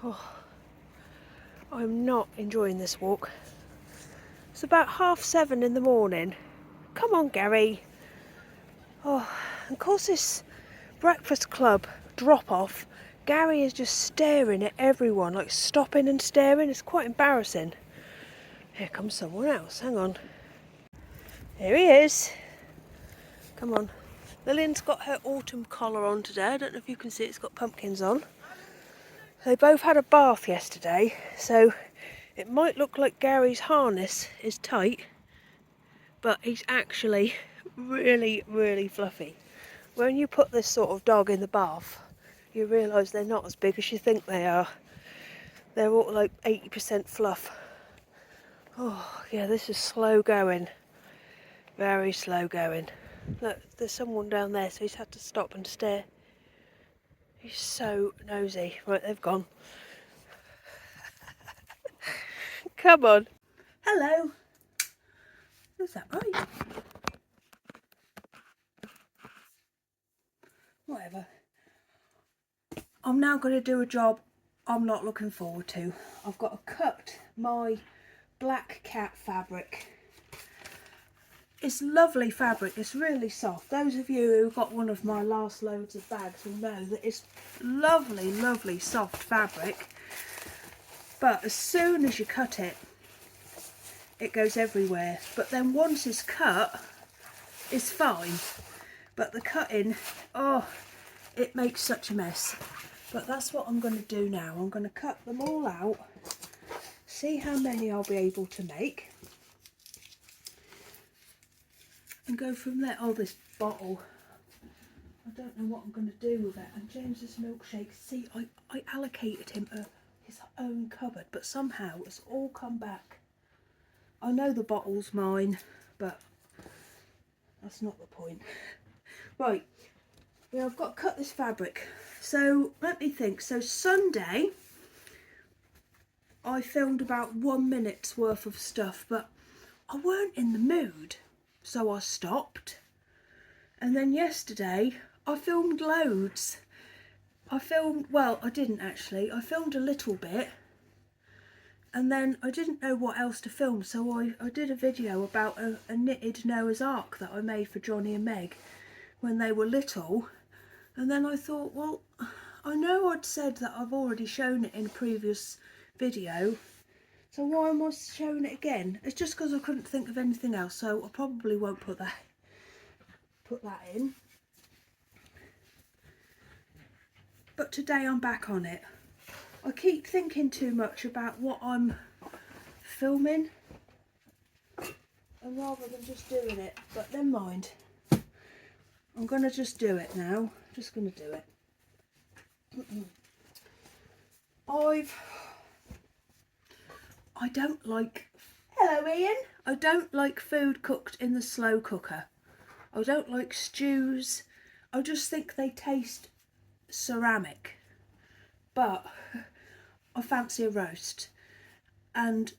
Oh, I'm not enjoying this walk. It's about 7:30 in the morning. Come on, Gary. Oh, and of course this breakfast club drop off. Gary is just staring at everyone, like stopping and staring. It's quite embarrassing. Here comes someone else. Hang on. Here he is. Come on. Lillian's got her autumn collar on today. I don't know if you can see, it's got pumpkins on. They both had a bath yesterday, so it might look like Gary's harness is tight, but he's actually really, really fluffy. When you put this sort of dog in the bath, you realise they're not as big as you think they are. They're all like 80% fluff. Oh, yeah, this is slow going. Very slow going. Look, there's someone down there, so he's had to stop and stare. He's so nosy. Right, they've gone. Come on. Hello. Is that right? Whatever. I'm now going to do a job I'm not looking forward to. I've got to cut my black cat fabric. It's lovely fabric, it's really soft. Those of you who got one of my last loads of bags will know that it's lovely, lovely soft fabric. But as soon as you cut it, it goes everywhere. But then once it's cut, it's fine. But the cutting, oh, it makes such a mess. But that's what I'm going to do now. I'm going to cut them all out, see how many I'll be able to make, and go from there. Oh, this bottle. I don't know what I'm going to do with it. And James's milkshake. See, I allocated him his own cupboard, but somehow it's all come back. I know the bottle's mine, but that's not the point. Right, yeah, I've got to cut this fabric. So let me think. So Sunday, I filmed about 1 minute's worth of stuff, but I weren't in the mood, so I stopped. And then yesterday, I filmed loads. Well, I didn't actually. I filmed a little bit, and then I didn't know what else to film, so I did a video about a knitted Noah's Ark that I made for Johnny and Meg when they were little. And then I thought, well, I know I'd said that I've already shown it in a previous video, so why am I showing it again? It's just because I couldn't think of anything else, so I probably won't put that in. But today I'm back on it. I keep thinking too much about what I'm filming, and rather than just doing it, but never mind. I'm going to just do it now. Just going to do it. I don't like... Hello, Ian. I don't like food cooked in the slow cooker. I don't like stews. I just think they taste ceramic. But I fancy a roast. And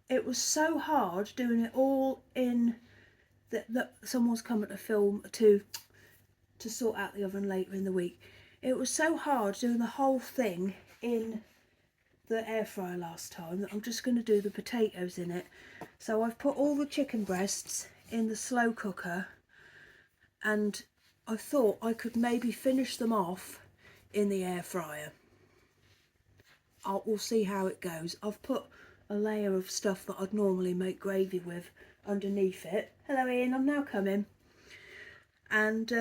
it was so hard doing it all in... that someone's coming to film to sort out the oven later in the week. It was so hard doing the whole thing in the air fryer last time that I'm just going to do the potatoes in it. So I've put all the chicken breasts in the slow cooker, and I thought I could maybe finish them off in the air fryer. We'll see how it goes. I've put a layer of stuff that I'd normally make gravy with underneath it. Hello Ian, I'm now coming. And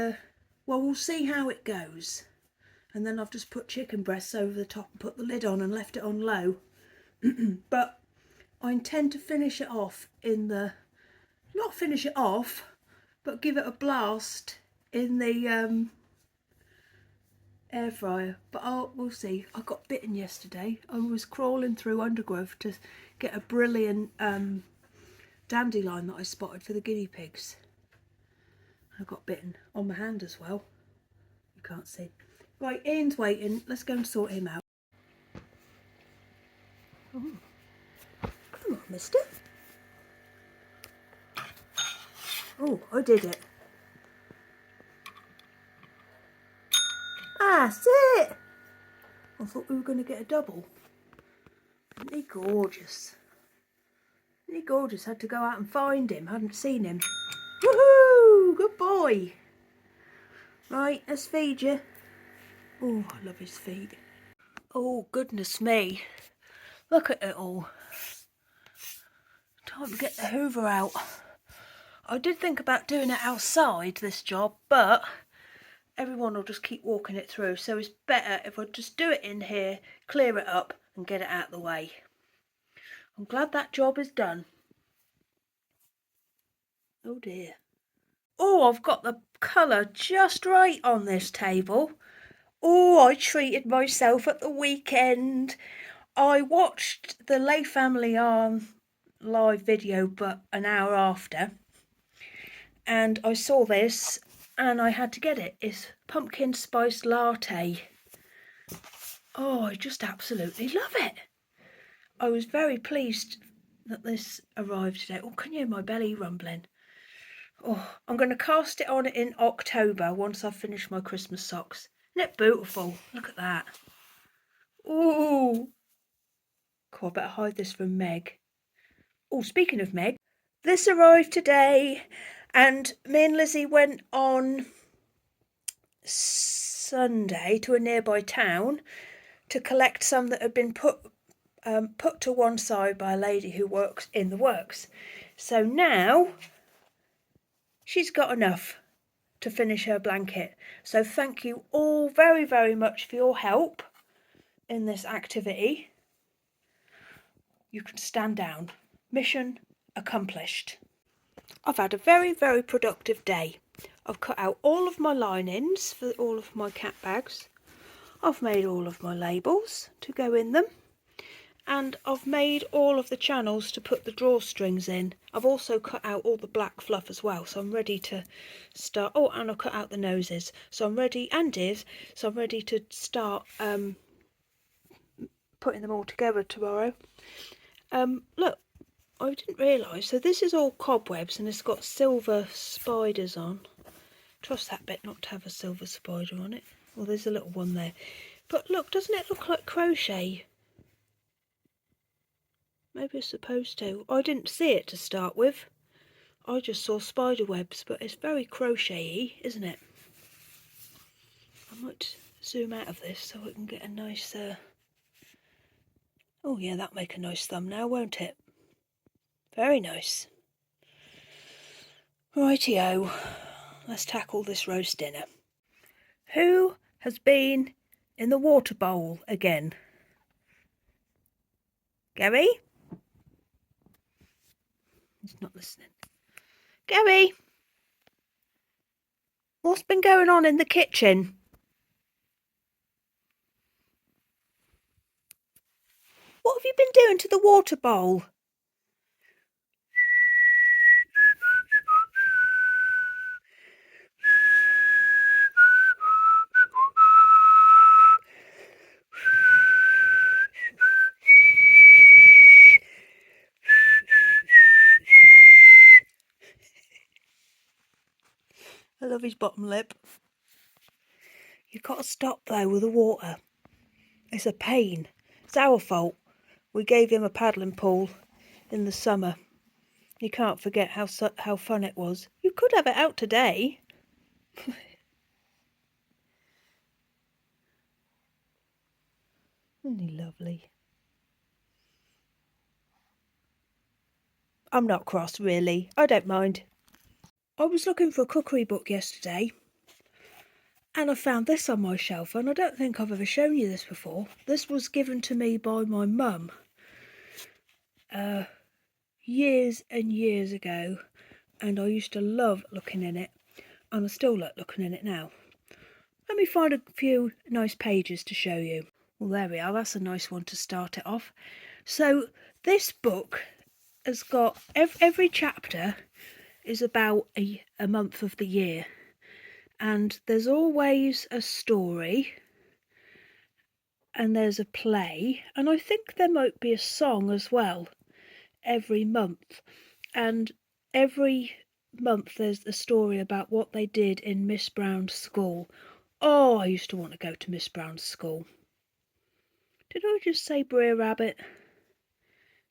well, we'll see how it goes. And then I've just put chicken breasts over the top and put the lid on and left it on low. But I intend to finish it off in the... not finish it off, but give it a blast in the air fryer. But we'll see. I got bitten yesterday. I was crawling through undergrowth to get a brilliant dandelion that I spotted for the guinea pigs. I got bitten on my hand as well. You can't see. Right, Ian's waiting. Let's go and sort him out. Oh. Come on, mister. Oh, I did it. Ah, sit. I thought we were going to get a double. Isn't he gorgeous? Isn't he gorgeous? Had to go out and find him. Hadn't seen him. Woohoo! Good boy. Right, let's feed you. Oh, I love his feet. Oh, goodness me. Look at it all. Time to get the hoover out. I did think about doing it outside, this job, but everyone will just keep walking it through. So it's better if I just do it in here, clear it up and get it out of the way. I'm glad that job is done. Oh dear. Oh, I've got the colour just right on this table. Oh, I treated myself at the weekend. I watched the Lay Family on live video, but an hour after. And I saw this and I had to get it. It's pumpkin spice latte. Oh, I just absolutely love it. I was very pleased that this arrived today. Oh, can you hear my belly rumbling? Oh, I'm going to cast it on in October once I've finished my Christmas socks. Isn't it beautiful? Look at that. Oh, cool, I better hide this from Meg. Oh, speaking of Meg, this arrived today and me and Lizzie went on Sunday to a nearby town to collect some that had been put to one side by a lady who works in the works. So now she's got enough to finish her blanket. So thank you all very, very much for your help in this activity. You can stand down. Mission accomplished. I've had a very, very productive day. I've cut out all of my linings for all of my cat bags. I've made all of my labels to go in them. And I've made all of the channels to put the drawstrings in. I've also cut out all the black fluff as well, so I'm ready to start. Oh, and I've cut out the noses, so I'm ready, and ears, so I'm ready to start putting them all together tomorrow. Look, I didn't realise, so this is all cobwebs and it's got silver spiders on. Trust that bit not to have a silver spider on it. Well, there's a little one there. But look, doesn't it look like crochet? Maybe it's supposed to. I didn't see it to start with. I just saw spider webs, but it's very crochet-y, isn't it? I might zoom out of this so I can get a nice... Oh yeah, that'll make a nice thumbnail, won't it? Very nice. Rightio, let's tackle this roast dinner. Who has been in the water bowl again? Gary? He's not listening. Gary! What's been going on in the kitchen? What have you been doing to the water bowl? I love his bottom lip. You've got to stop though with the water. It's a pain. It's our fault. We gave him a paddling pool in the summer. You can't forget how fun it was. You could have it out today. Isn't he lovely? I'm not cross, really. I don't mind. I was looking for a cookery book yesterday and I found this on my shelf, and I don't think I've ever shown you this before. This was given to me by my mum years and years ago, and I used to love looking in it, and I still like looking in it now. Let me find a few nice pages to show you. Well, there we are. That's a nice one to start it off. So this book has got every chapter is about a month of the year, and there's always a story and there's a play, and I think there might be a song as well every month, and every month there's a story about what they did in Miss Brown's school. Oh, I used to want to go to Miss Brown's school. Did I just say Brer Rabbit?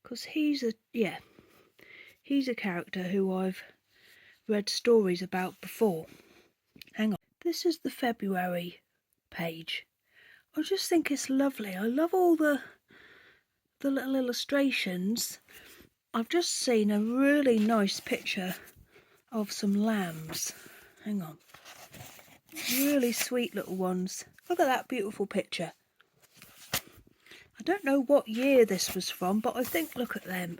Because he's a character who I've read stories about before. Hang on. This is the February page. I just think it's lovely. I love all the little illustrations. I've just seen a really nice picture of some lambs. Hang on. Really sweet little ones. Look at that beautiful picture. I don't know what year this was from, but I think, look at them.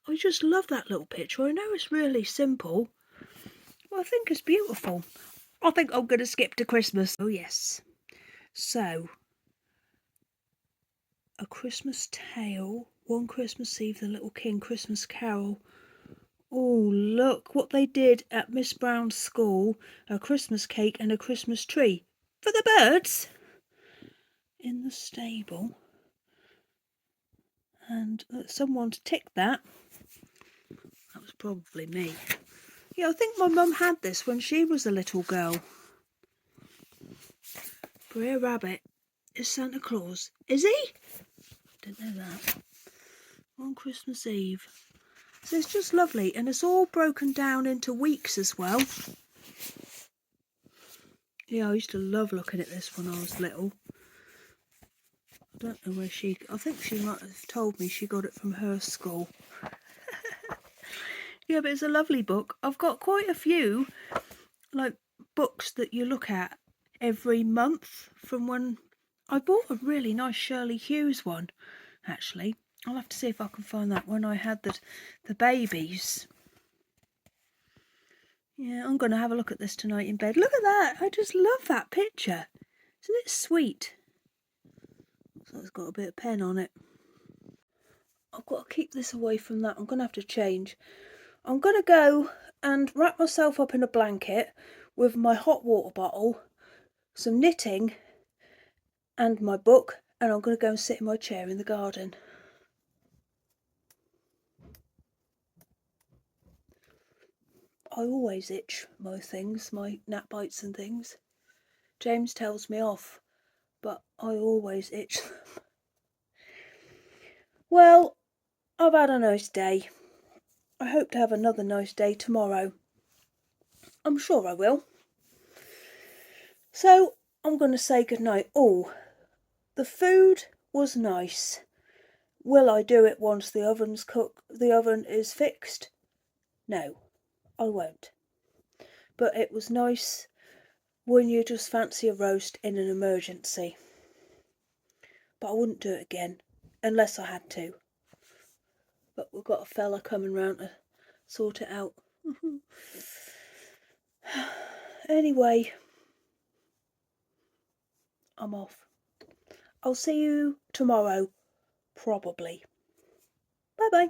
I just love that little picture. I know it's really simple, but I think it's beautiful. I think I'm going to skip to Christmas. Oh yes. So, A Christmas Tale, One Christmas Eve, The Little King, Christmas Carol. Oh, look what they did at Miss Brown's school. A Christmas cake and a Christmas tree. For the birds! In the stable. And someone ticked that. That was probably me. Yeah, I think my mum had this when she was a little girl. Brer Rabbit is Santa Claus. Is he? Didn't know that. On Christmas Eve. So it's just lovely, and it's all broken down into weeks as well. Yeah, I used to love looking at this when I was little. I don't know where I think she might have told me she got it from her school. Yeah, but it's a lovely book. I've got quite a few, like, books that you look at every month from when I bought a really nice Shirley Hughes one, actually. I'll have to see if I can find that when I had the babies. Yeah, I'm going to have a look at this tonight in bed. Look at that! I just love that picture. Isn't it sweet? So it's got a bit of pen on it. I've got to keep this away from that. I'm going to have to change. I'm going to go and wrap myself up in a blanket with my hot water bottle, some knitting and my book, and I'm going to go and sit in my chair in the garden. I always itch my things, my gnat bites and things. James tells me off, but I always itch them. Well, I've had a nice day. I hope to have another nice day tomorrow. I'm sure I will. So, I'm going to say goodnight. Oh, the food was nice. Will I do it once the oven is fixed? No, I won't. But it was nice when you just fancy a roast in an emergency. But I wouldn't do it again, unless I had to. But we've got a fella coming round to sort it out. Anyway, I'm off. I'll see you tomorrow, probably. Bye bye.